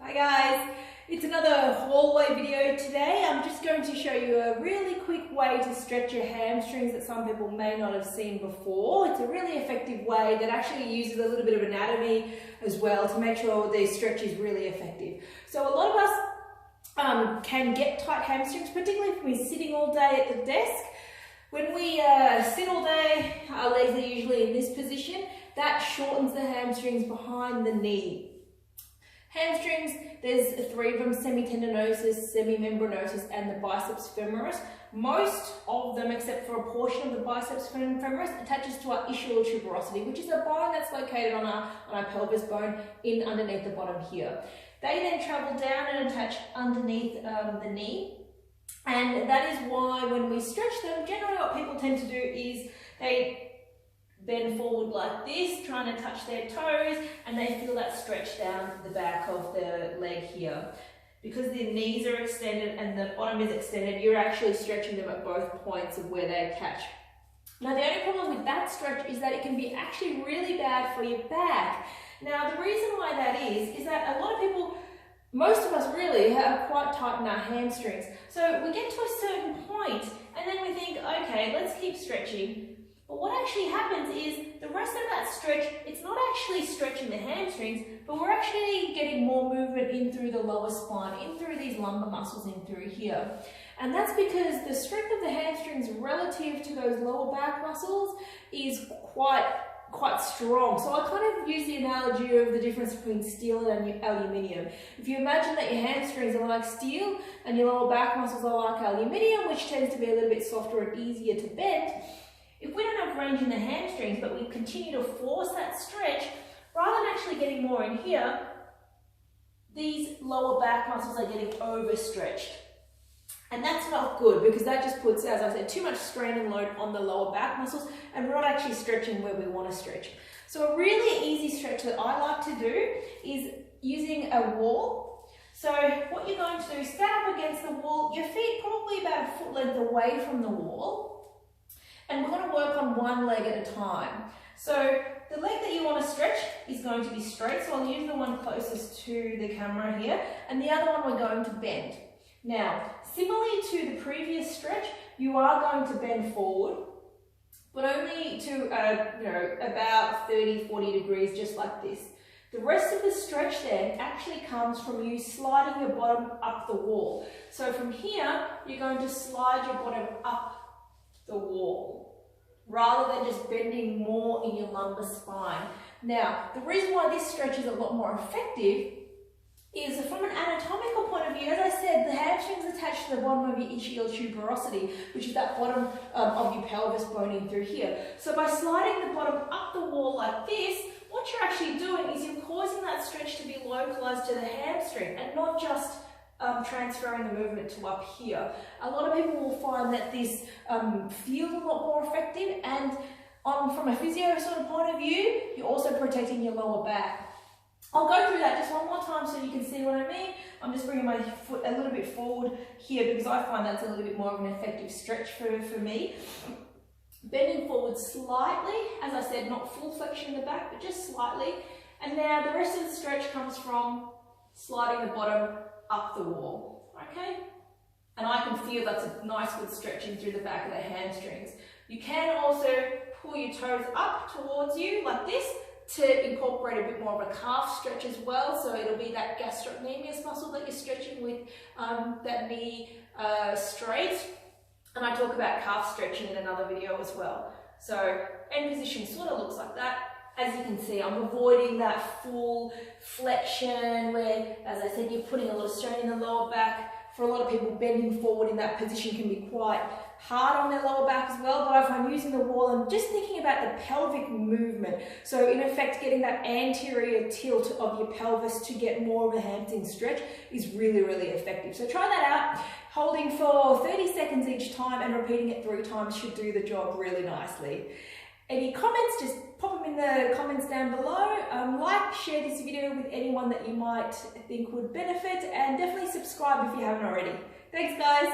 Hi guys, it's another hallway video today. I'm just going to show you a really quick way to stretch your hamstrings that some people may not have seen before. It's a really effective way that actually uses a little bit of anatomy as well to make sure the stretch is really effective. So a lot of us can get tight hamstrings, particularly if we're sitting all day at the desk. When we sit all day, our legs are usually in this position. That shortens the hamstrings behind the knee. Hamstrings, there's three of them: semitendinosus, semimembranosus, and the biceps femoris. Most of them, except for a portion of the biceps femoris, attaches to our ischial tuberosity, which is a bone that's located on our pelvis bone underneath the bottom here. They then travel down and attach underneath the knee. And that is why when we stretch them, generally what people tend to do is they bend forward like this, trying to touch their toes, and they feel that stretch down the back of the leg here. Because the knees are extended and the bottom is extended, you're actually stretching them at both points of where they attach. Now the only problem with that stretch is that it can be actually really bad for your back. Now the reason why that is that a lot of people, most of us really, are quite tight in our hamstrings. So we get to a certain point and then we think, okay, let's keep stretching. But what actually happens is the rest of that stretch, it's not actually stretching the hamstrings, but we're actually getting more movement in through the lower spine, in through these lumbar muscles, in through here. And that's because the strength of the hamstrings relative to those lower back muscles is quite strong. So I kind of use the analogy of the difference between steel and aluminium. If you imagine that your hamstrings are like steel and your lower back muscles are like aluminium, which tends to be a little bit softer and easier to bend, if we don't have range in the hamstrings, but we continue to force that stretch, rather than actually getting more in here, these lower back muscles are getting overstretched. And that's not good because that just puts, as I said, too much strain and load on the lower back muscles, and we're not actually stretching where we want to stretch. So a really easy stretch that I like to do is using a wall. So what you're going to do is stand up against the wall, your feet probably about a foot length away from the wall. And we're going to work on one leg at a time. So the leg that you want to stretch is going to be straight. So I'll use the one closest to the camera here. And the other one we're going to bend. Now, similarly to the previous stretch, you are going to bend forward, but only to about 30-40 degrees, just like this. The rest of the stretch then actually comes from you sliding your bottom up the wall. So from here, you're going to slide your bottom up the wall, rather than just bending more in your lumbar spine. Now, the reason why this stretch is a lot more effective is from an anatomical point of view. As I said, the hamstrings attach to the bottom of your ischial tuberosity, which is that bottom of your pelvis bone in through here. So by sliding the bottom up the wall like this, what you're actually doing is you're causing that stretch to be localized to the hamstring and not just transferring the movement to up here. A lot of people will find that this feels a lot more effective, and from a physio sort of point of view, you're also protecting your lower back. I'll go through that just one more time so you can see what I mean. I'm just bringing my foot a little bit forward here because I find that's a little bit more of an effective stretch for me. Bending forward slightly, as I said, not full flexion in the back, but just slightly. And now the rest of the stretch comes from sliding the bottom up the wall, okay? And I can feel that's a nice good stretching through the back of the hamstrings. You can also pull your toes up towards you like this to incorporate a bit more of a calf stretch as well. So it'll be that gastrocnemius muscle that you're stretching with that knee straight. And I talk about calf stretching in another video as well. So end position sort of looks like that. As you can see, I'm avoiding that full flexion where, as I said, you're putting a lot of strain in the lower back. For a lot of people, bending forward in that position can be quite hard on their lower back as well. But if I'm using the wall, I'm just thinking about the pelvic movement. So in effect, getting that anterior tilt of your pelvis to get more of a hamstring stretch is really, really effective. So try that out. Holding for 30 seconds each time and repeating it 3 times should do the job really nicely. Any comments, just pop them in the comments down below. Like, share this video with anyone that you might think would benefit, and definitely subscribe if you haven't already. Thanks guys.